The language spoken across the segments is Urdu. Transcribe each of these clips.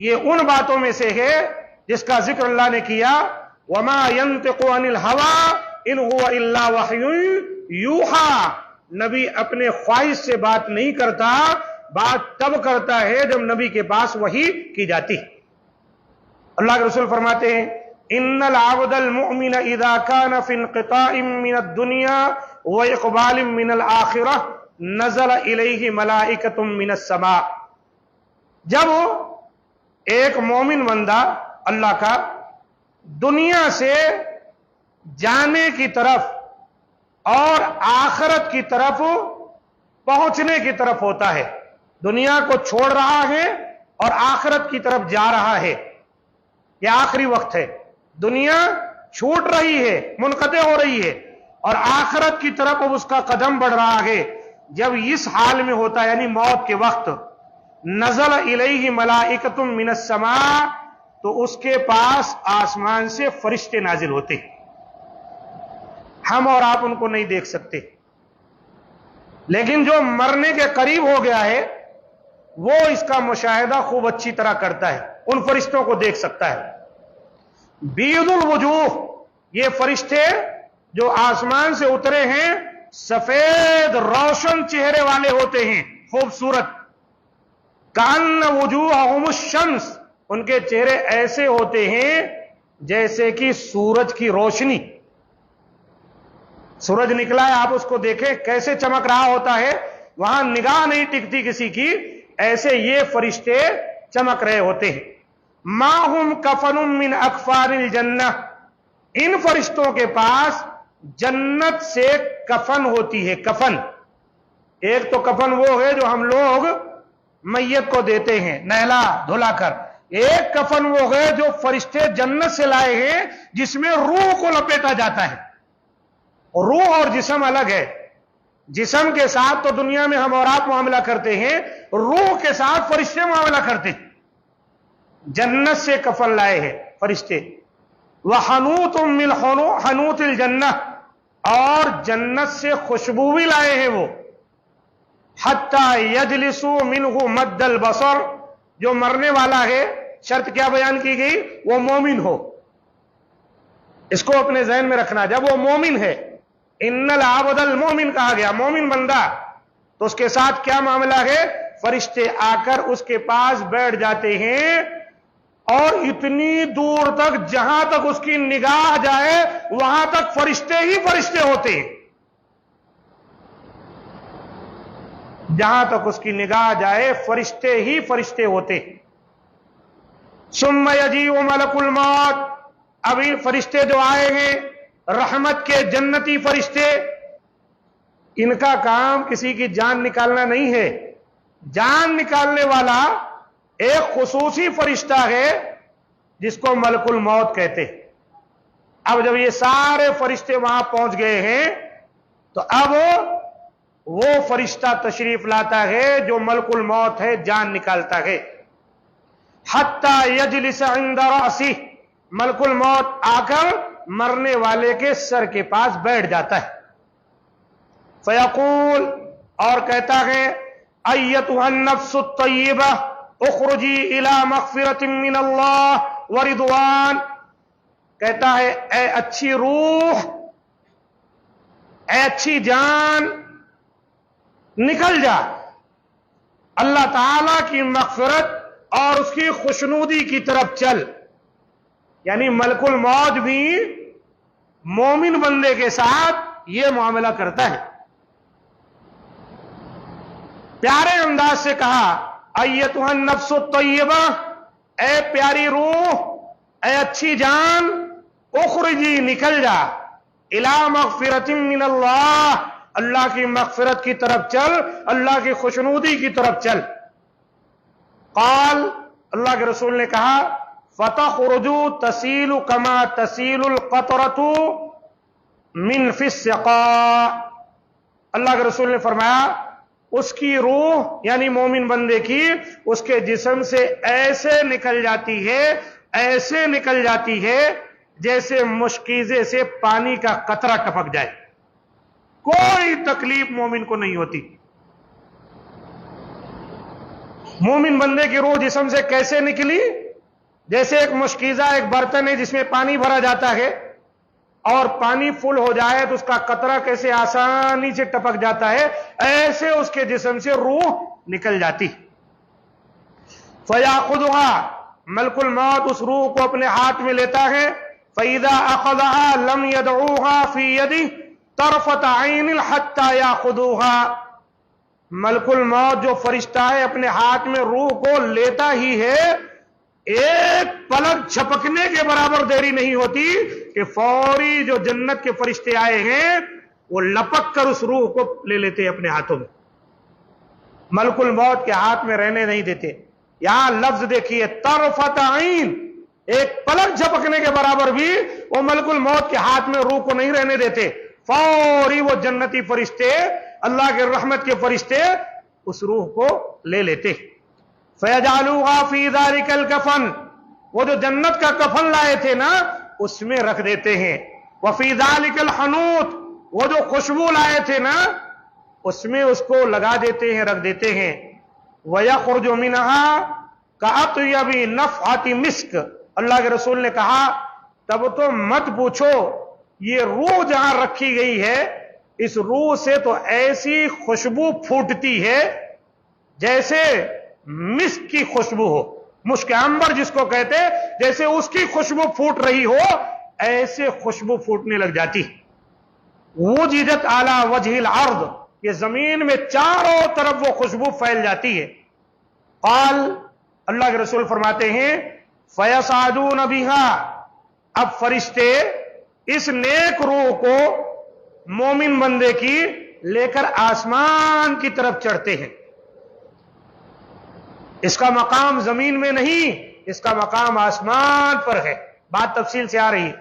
یہ ان باتوں میں سے ہے جس کا ذکر اللہ نے کیا، وَمَا يَنْتِقُ عَنِ الْهَوَىٰ إِنْ هُوَ إِلَّا وَحْيٌ يُوحَىٰ، نبی اپنے خواہش سے بات نہیں کرتا، بات تب کرتا ہے جب نبی کے پاس وحی کی جاتی۔ اللہ کے رسول فرماتے ہیں ان العبد المؤمن اذا كان في انقطاع من الدنيا واقبال من الاخرة نزل الیہ ملائکۃ من السماء، جب ایک مومن بندہ اللہ کا دنیا سے جانے کی طرف اور آخرت کی طرف پہنچنے کی طرف ہوتا ہے، دنیا کو چھوڑ رہا ہے اور آخرت کی طرف جا رہا ہے، یہ آخری وقت ہے، دنیا چھوٹ رہی ہے، منقطع ہو رہی ہے، اور آخرت کی طرف اب اس کا قدم بڑھ رہا ہے، جب اس حال میں ہوتا ہے یعنی موت کے وقت، نزل الیہ ملائکۃ من السماء، تو اس کے پاس آسمان سے فرشتے نازل ہوتے ہیں، ہم اور آپ ان کو نہیں دیکھ سکتے، لیکن جو مرنے کے قریب ہو گیا ہے وہ اس کا مشاہدہ خوب اچھی طرح کرتا ہے، ان فرشتوں کو دیکھ سکتا ہے۔ بیض الوجوہ، یہ فرشتے جو آسمان سے اترے ہیں سفید روشن چہرے والے ہوتے ہیں، خوبصورت، کأن وجوہہم الشمس، ان کے چہرے ایسے ہوتے ہیں جیسے کہ سورج کی روشنی، سورج نکلا ہے آپ اس کو دیکھیں کیسے چمک رہا ہوتا ہے، وہاں نگاہ نہیں ٹکتی کسی کی، ایسے یہ فرشتے چمک رہے ہوتے ہیں۔ ما ہم کفن من اکفان الجنہ، ان فرشتوں کے پاس جنت سے کفن ہوتی ہے، کفن، ایک تو کفن وہ ہے جو ہم لوگ میت کو دیتے ہیں نہلا دھلا کر، ایک کفن وہ ہے جو فرشتے جنت سے لائے ہیں جس میں روح کو لپیٹا جاتا ہے، روح اور جسم الگ ہے، جسم کے ساتھ تو دنیا میں ہم اور آپ معاملہ کرتے ہیں، روح کے ساتھ فرشتے معاملہ کرتے ہیں، جنت سے کفن لائے ہیں فرشتے، وَحَنُوتٌ مِّنْ حَنُوتِ الْجَنَّةِ، اور جنت سے خوشبو بھی لائے ہیں وہ، حَتَّى يَجْلِسُوا مِنْهُ مَدَّ الْبَصَرِ، جو مرنے والا ہے شرط کیا بیان کی گئی، وہ مومن ہو، اس کو اپنے ذہن میں رکھنا، جب وہ مومن ہے، ان العبد المؤمن کہا گیا، مومن بندہ، تو اس کے ساتھ کیا معاملہ ہے، فرشتے آ کر اس کے پاس بیٹھ جاتے ہیں، اور اتنی دور تک جہاں تک اس کی نگاہ جائے وہاں تک فرشتے ہی فرشتے ہوتے ہیں، جہاں تک اس کی نگاہ جائے فرشتے ہی فرشتے ہوتے ہیں۔ ثم یجیء ملک الموت، ابھی فرشتے جو آئے ہیں رحمت کے جنتی فرشتے، ان کا کام کسی کی جان نکالنا نہیں ہے، جان نکالنے والا ایک خصوصی فرشتہ ہے جس کو ملک الموت کہتے ہیں۔ اب جب یہ سارے فرشتے وہاں پہنچ گئے ہیں تو اب وہ فرشتہ تشریف لاتا ہے جو ملک الموت ہے، جان نکالتا ہے، حتی یجلس عند رأسہ، ملک الموت آ کر مرنے والے کے سر کے پاس بیٹھ جاتا ہے، فیقول، اور کہتا ہے، ایتھا النفس الطیبہ اخرجی الی مغفرۃ من اللہ ورضوان، کہتا ہے اے اچھی روح، اے اچھی جان، نکل جا، اللہ تعالی کی مغفرت اور اس کی خوشنودی کی طرف چل، یعنی ملک الموت بھی مومن بندے کے ساتھ یہ معاملہ کرتا ہے۔ پیارے انداز سے کہا، ایتھا النفس الطیبہ، اے پیاری روح، اے اچھی جان، اخرجی، نکل جا، الی مغفرۃ من اللہ، اللہ کی مغفرت کی طرف چل، اللہ کی خوشنودی کی طرف چل۔ قال، اللہ کے رسول نے کہا، فتخرج تسیل کما تسیل القطرۃ من فی السقاء، اللہ کے رسول نے فرمایا اس کی روح یعنی مومن بندے کی اس کے جسم سے ایسے نکل جاتی ہے، ایسے نکل جاتی ہے جیسے مشکیزے سے پانی کا قطرہ ٹپک جائے، کوئی تکلیف مومن کو نہیں ہوتی۔ مومن بندے کی روح جسم سے کیسے نکلی؟ جیسے ایک مشکیزہ ایک برتن ہے جس میں پانی بھرا جاتا ہے اور پانی فل ہو جائے تو اس کا قطرہ کیسے آسانی سے ٹپک جاتا ہے، ایسے اس کے جسم سے روح نکل جاتی۔ فَيَأْخُذُهَا ملک الموت اس روح کو اپنے ہاتھ میں لیتا ہے، فَإِذَا أَخَذَهَا لَمْ يَدْعُوهَا فِي يَدِهِ طَرْفَةَ عَيْنٍ حَتَّى يَأْخُذُوهَا۔ ملک الموت جو فرشتہ ہے اپنے ہاتھ میں روح کو لیتا ہی ہے، ایک پلک جھپکنے کے برابر دیری نہیں ہوتی کہ فوری جو جنت کے فرشتے آئے ہیں وہ لپک کر اس روح کو لے لیتے اپنے ہاتھوں میں، ملک الموت کے ہاتھ میں رہنے نہیں دیتے۔ یہاں لفظ دیکھیے طرفت عین، ایک پلک جھپکنے کے برابر بھی وہ ملک الموت کے ہاتھ میں روح کو نہیں رہنے دیتے، فوری وہ جنتی فرشتے اللہ کے رحمت کے فرشتے اس روح کو لے لیتے۔ فَيَجْعَلُوهَا فِي ذَلِكَ الْكَفَنِ، وہ جو جنت کا کفن لائے تھے نا اس میں رکھ دیتے ہیں، وَفِي ذَلِكَ الْحَنُوطِ، وہ جو خوشبو لائے تھے نا اس میں اس کو لگا دیتے ہیں، رکھ دیتے ہیں، وَيَخْرُجُ مِنْهَا كَأَطْيَبِ نَفْحَةِ مِسْكٍ۔ اللہ کے رسول نے کہا تب تو مت پوچھو، یہ روح جہاں رکھی گئی ہے اس روح سے تو ایسی خوشبو پھوٹتی ہے جیسے مسک کی خوشبو ہو، مشک عنبر جس کو کہتے جیسے اس کی خوشبو پھوٹ رہی ہو ایسے خوشبو پھوٹنے لگ جاتی۔ وجدت علی وجہ الارض، یہ زمین میں چاروں طرف وہ خوشبو پھیل جاتی ہے۔ قال، اللہ کے رسول فرماتے ہیں فیصعدون بها، اب فرشتے اس نیک روح کو مومن بندے کی لے کر آسمان کی طرف چڑھتے ہیں۔ اس کا مقام زمین میں نہیں، اس کا مقام آسمان پر ہے، بات تفصیل سے آ رہی ہے۔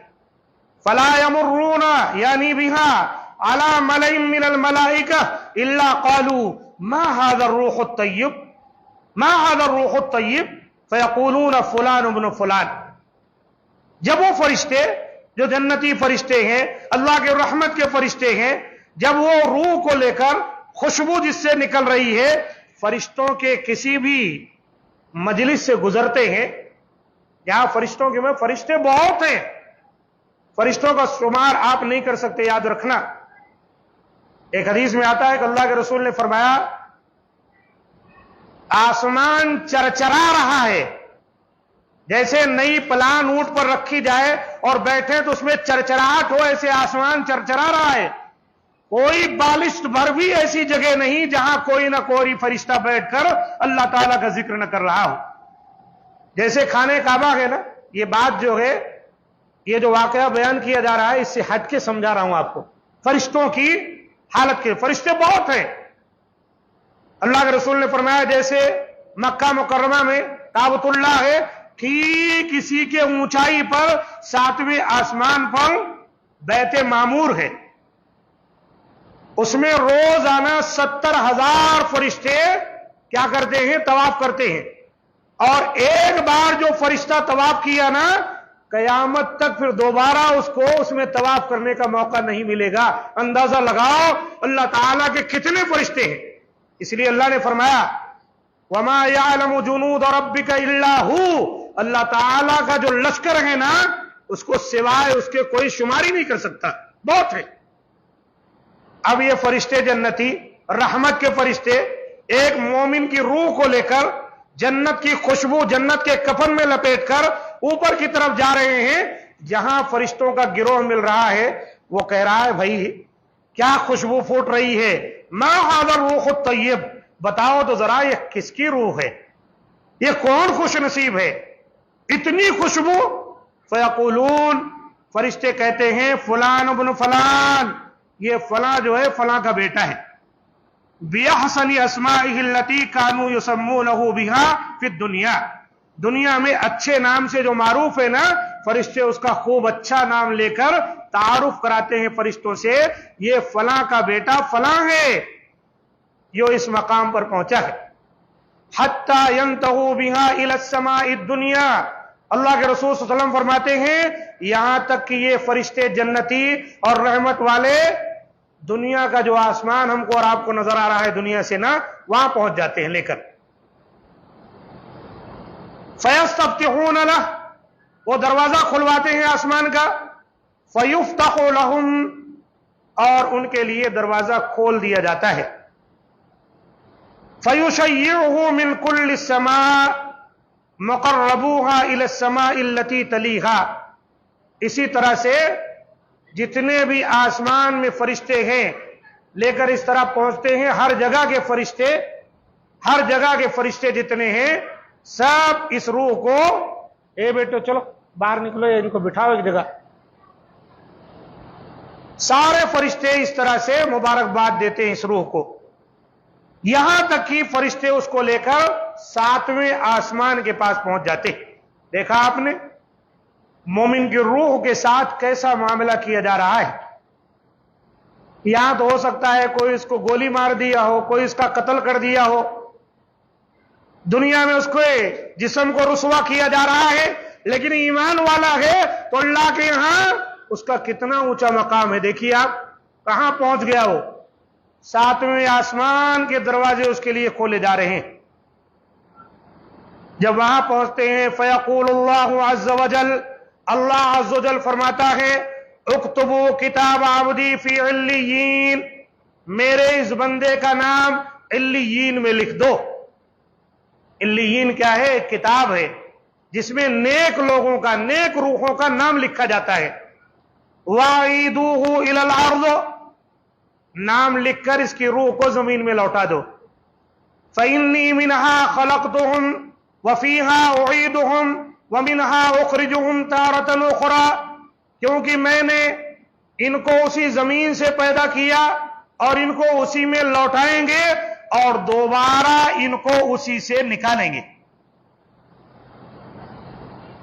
فلا يمرون یعنی بها على ملئ من الملائکہ الا قالوا ما هذا الروح الطیب، ما هذا الروح الطیب فیقولون فلان ابن فلان۔ جب وہ فرشتے جو جنتی فرشتے ہیں اللہ کے رحمت کے فرشتے ہیں، جب وہ روح کو لے کر خوشبو جس سے نکل رہی ہے فرشتوں کے کسی بھی مجلس سے گزرتے ہیں، یہاں فرشتوں کے میں فرشتے بہت ہیں، فرشتوں کا شمار آپ نہیں کر سکتے، یاد رکھنا۔ ایک حدیث میں آتا ہے کہ اللہ کے رسول نے فرمایا آسمان چرچرا رہا ہے، جیسے نئی پلان اونٹ پر رکھی جائے اور بیٹھے تو اس میں چرچراہٹ ہو، ایسے آسمان چرچرا رہا ہے۔ کوئی بالشت بھر بھی ایسی جگہ نہیں جہاں کوئی نہ کوئی فرشتہ بیٹھ کر اللہ تعالیٰ کا ذکر نہ کر رہا ہو۔ جیسے خانہ کعبہ ہے نا، یہ بات جو ہے، یہ جو واقعہ بیان کیا جا رہا ہے اس سے ہٹ کے سمجھا رہا ہوں آپ کو، فرشتوں کی حالت کے۔ فرشتے بہت ہیں، اللہ کے رسول نے فرمایا جیسے مکہ مکرمہ میں کعبۃ اللہ ہے، ٹھیک اسی کے اونچائی پر 7ویں آسمان پر بیت معمور ہے، اس میں روزانہ 70,000 فرشتے کیا کرتے ہیں؟ طواف کرتے ہیں، اور ایک بار جو فرشتہ طواف کیا نا قیامت تک پھر دوبارہ اس کو اس میں طواف کرنے کا موقع نہیں ملے گا۔ اندازہ لگاؤ اللہ تعالیٰ کے کتنے فرشتے ہیں۔ اس لیے اللہ نے فرمایا وَمَا يَعْلَمُ جُنُودَ رَبِّكَ إِلَّا هُوَ، اللہ تعالیٰ کا جو لشکر ہے نا اس کو سوائے اس کے کوئی شمار ہی نہیں کر سکتا، بہت ہے۔ اب یہ فرشتے جنتی رحمت کے فرشتے ایک مومن کی روح کو لے کر جنت کی خوشبو جنت کے کفن میں لپیٹ کر اوپر کی طرف جا رہے ہیں، جہاں فرشتوں کا گروہ مل رہا ہے۔ وہ کہہ رہا ہے بھائی کیا خوشبو پھوٹ رہی ہے، ما هذا الروح الطیب، بتاؤ تو ذرا یہ کس کی روح ہے، یہ کون خوش نصیب ہے، اتنی خوشبو۔ فیقولون، فرشتے کہتے ہیں فلان ابن فلان، یہ فلاں جو ہے فلاں کا بیٹا ہے، بِأَحْسَنِ أَسْمَائِهِ الَّتِي كَانُوا يُسَمُّونَهُ بِهَا فِي الدُّنْيَا، دنیا میں اچھے نام سے جو معروف ہے نا فرشتے اس کا خوب اچھا نام لے کر تعارف کراتے ہیں فرشتوں سے، یہ فلاں کا بیٹا فلاں ہے جو اس مقام پر پہنچا ہے۔ حَتَّى يَنْتَهُوا بِهَا إِلَى السَّمَاءِ الدُّنْيَا، اللہ کے رسول صلی اللہ علیہ وسلم فرماتے ہیں یہاں تک کہ یہ فرشتے جنتی اور رحمت والے دنیا کا جو آسمان ہم کو اور آپ کو نظر آ رہا ہے دنیا سے نا، وہاں پہنچ جاتے ہیں لے کر۔ فَيَسْتَفْتِحُونَ لَهُ، وہ دروازہ کھلواتے ہیں آسمان کا، فَيُفْتَحُ لَهُمْ، اور ان کے لیے دروازہ کھول دیا جاتا ہے، فَيُشَيِّعُهُ مِنْ كُلِّ السَّمَاءِ مُقَرَّبُوهَا إِلَى السَّمَاءِ الَّتِي تَلِيهَا، اسی طرح سے جتنے بھی آسمان میں فرشتے ہیں لے کر اس طرح پہنچتے ہیں، ہر جگہ کے فرشتے جتنے ہیں سب اس روح کو، اے بیٹو چلو باہر نکلو، ان کو بٹھاؤ ایک جگہ، سارے فرشتے اس طرح سے مبارکباد دیتے ہیں اس روح کو، یہاں تک کہ فرشتے اس کو لے کر 7ویں آسمان کے پاس پہنچ جاتے۔ دیکھا آپ نے مومن کی روح کے ساتھ کیسا معاملہ کیا جا رہا ہے۔ یہاں تو ہو سکتا ہے کوئی اس کو گولی مار دیا ہو، کوئی اس کا قتل کر دیا ہو، دنیا میں اس کو جسم کو رسوا کیا جا رہا ہے، لیکن ایمان والا ہے تو اللہ کے یہاں اس کا کتنا اونچا مقام ہے۔ دیکھیے آپ کہاں پہنچ گیا، وہ 7ویں آسمان کے دروازے اس کے لیے کھولے جا رہے ہیں۔ جب وہاں پہنچتے ہیں فیقول اللہ عز وجل، اللہ عز وجل فرماتا ہے اکتبوا کتاب عبدی فی علیین، میرے اس بندے کا نام علیین میں لکھ دو۔ علیین کیا ہے؟ ایک کتاب ہے جس میں نیک لوگوں کا، نیک روحوں کا نام لکھا جاتا ہے۔ وَعِیدُوهُ إِلَى الْأَرْضِ، نام لکھ کر اس کی روح کو زمین میں لوٹا دو۔ فَإِنِّي مِنْهَا خَلَقْتُهُمْ وَفِيهَا أُعِيدُهُمْ وَمِنْهَا أُخْرِجُهُمْ تَارَةً أُخْرَى، کیونکہ میں نے ان کو اسی زمین سے پیدا کیا اور ان کو اسی میں لوٹائیں گے اور دوبارہ ان کو اسی سے نکالیں گے۔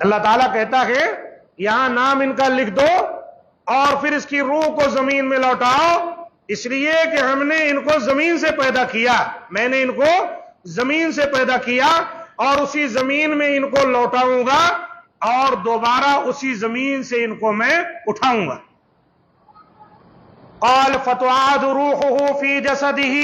اللہ تعالیٰ کہتا ہے یہاں نام ان کا لکھ دو اور پھر اس کی روح کو زمین میں لوٹاؤ، اس لیے کہ ہم نے ان کو زمین سے پیدا کیا، میں نے ان کو زمین سے پیدا کیا اور اسی زمین میں ان کو لوٹاؤں گا اور دوبارہ اسی زمین سے ان کو میں اٹھاؤں گا۔ قال فتعاد روحه فی جسده،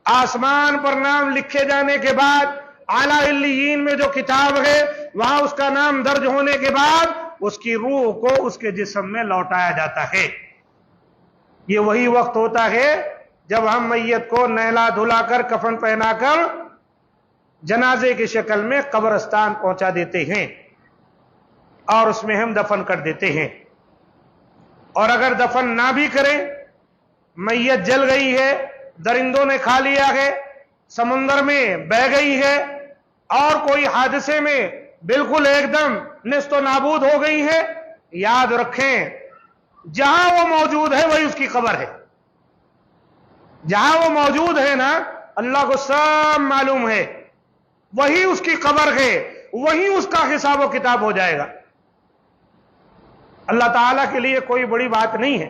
آسمان پر نام لکھے جانے کے بعد اعلیٰ علیین میں جو کتاب ہے وہاں اس کا نام درج ہونے کے بعد اس کی روح کو اس کے جسم میں لوٹایا جاتا ہے۔ یہ وہی وقت ہوتا ہے جب ہم میت کو نہلا دھلا کر کفن پہنا کر جنازے کی شکل میں قبرستان پہنچا دیتے ہیں اور اس میں ہم دفن کر دیتے ہیں، اور اگر دفن نہ بھی کریں، میت جل گئی ہے، درندوں نے کھا لیا ہے، سمندر میں بہہ گئی ہے اور کوئی حادثے میں بالکل ایک دم نیست و نابود ہو گئی ہے، یاد رکھیں جہاں وہ موجود ہے وہی اس کی قبر ہے۔ جہاں وہ موجود ہے نا، اللہ کو سب معلوم ہے، وہی اس کی قبر ہے، وہی اس کا حساب و کتاب ہو جائے گا۔ اللہ تعالیٰ کے لیے کوئی بڑی بات نہیں ہے۔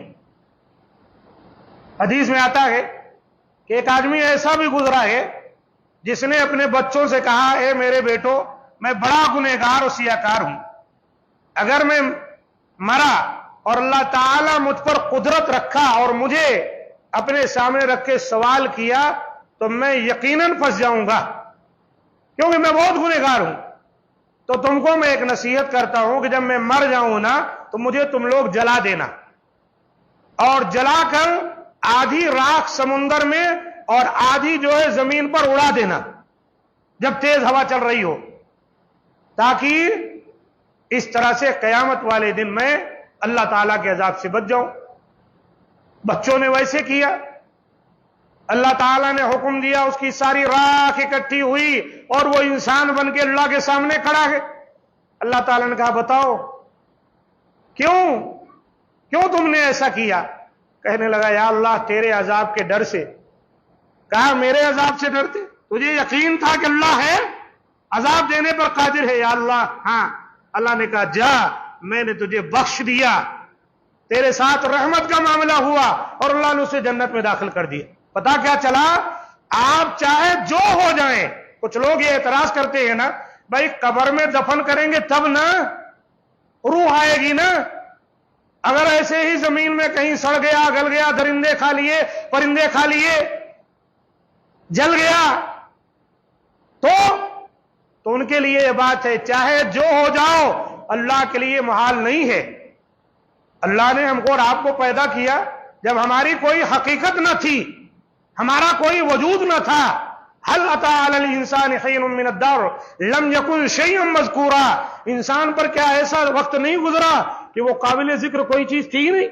حدیث میں آتا ہے کہ ایک آدمی ایسا بھی گزرا ہے جس نے اپنے بچوں سے کہا اے میرے بیٹو، میں بڑا گنہگار و سیاکار ہوں، اگر میں مرا اور اللہ تعالیٰ مجھ پر قدرت رکھا اور مجھے اپنے سامنے رکھ کے سوال کیا تو میں یقیناً پھنس جاؤں گا، کیونکہ میں بہت گنہگار ہوں۔ تو تم کو میں ایک نصیحت کرتا ہوں کہ جب میں مر جاؤں نا تو مجھے تم لوگ جلا دینا، اور جلا کر آدھی راکھ سمندر میں اور آدھی جو ہے زمین پر اڑا دینا جب تیز ہوا چل رہی ہو، تاکہ اس طرح سے قیامت والے دن میں اللہ تعالیٰ کے عذاب سے بچ جاؤں۔ بچوں نے ویسے کیا، اللہ تعالیٰ نے حکم دیا، اس کی ساری راکھ اکٹھی ہوئی اور وہ انسان بن کے اللہ کے سامنے کھڑا ہے۔ اللہ تعالیٰ نے کہا بتاؤ کیوں تم نے ایسا کیا؟ کہنے لگا یا اللہ تیرے عذاب کے ڈر سے۔ کہا میرے عذاب سے ڈرتے؟ تجھے یقین تھا کہ اللہ ہے، عذاب دینے پر قادر ہے؟ یا اللہ ہاں۔ اللہ نے کہا جا، میں نے تجھے بخش دیا، تیرے ساتھ رحمت کا معاملہ ہوا اور اللہ نے اسے جنت میں داخل کر دیا۔ پتا کیا چلا؟ آپ چاہے جو ہو جائیں، کچھ لوگ یہ اعتراض کرتے ہیں نا، بھائی قبر میں دفن کریں گے تب نا روح آئے گی نا، اگر ایسے ہی زمین میں کہیں سڑ گیا، گل گیا، درندے کھا لیے، پرندے کھا لیے، جل گیا، تو ان کے لیے یہ بات ہے چاہے جو ہو جاؤ اللہ کے لیے محال نہیں ہے. اللہ نے ہم کو اور آپ کو پیدا کیا جب ہماری کوئی حقیقت نہ تھی, ہمارا کوئی وجود نہ تھا. هل اتى على الانسان حين من الدهر لم يكن شيئا مذكورا, انسان پر کیا ایسا وقت نہیں گزرا کہ وہ قابل ذکر کوئی چیز تھی ہی نہیں.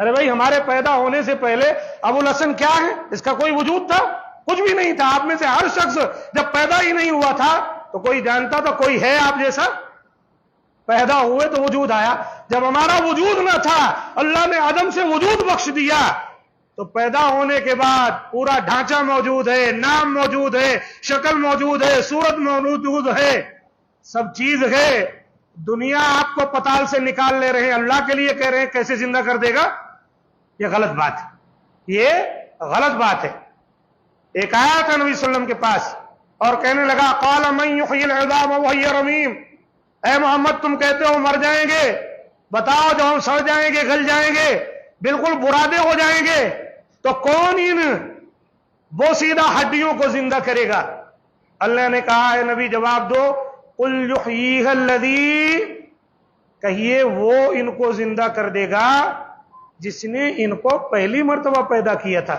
ارے بھائی ہمارے پیدا ہونے سے پہلے ابو الحسن کیا ہے, اس کا کوئی وجود تھا؟ کچھ بھی نہیں تھا. آپ میں سے ہر شخص جب پیدا ہی نہیں ہوا تھا تو کوئی جانتا تھا کوئی ہے آپ جیسا؟ پیدا ہوئے تو وجود آیا. جب ہمارا وجود نہ تھا اللہ نے عدم سے وجود بخش دیا, تو پیدا ہونے کے بعد پورا ڈھانچہ موجود ہے, نام موجود ہے, شکل موجود ہے, صورت موجود ہے, سب چیز ہے. دنیا آپ کو پتال سے نکال لے رہے ہیں, اللہ کے لیے کہہ رہے ہیں کیسے زندہ کر دے گا؟ یہ غلط بات ہے, یہ غلط بات ہے. ایک آیا تھا نبی صلی اللہ علیہ وسلم کے پاس اور کہنے لگا قال من یحیی العظام وہی رمیم, اے محمد تم کہتے ہو مر جائیں گے, بتاؤ جو ہم سڑ جائیں گے, گل جائیں گے, بالکل برادے ہو جائیں گے, تو کون ان بوسیدہ ہڈیوں کو زندہ کرے گا؟ اللہ نے کہا اے نبی جواب دو, قل یحییھا الذی, کہیے وہ ان کو زندہ کر دے گا جس نے ان کو پہلی مرتبہ پیدا کیا تھا.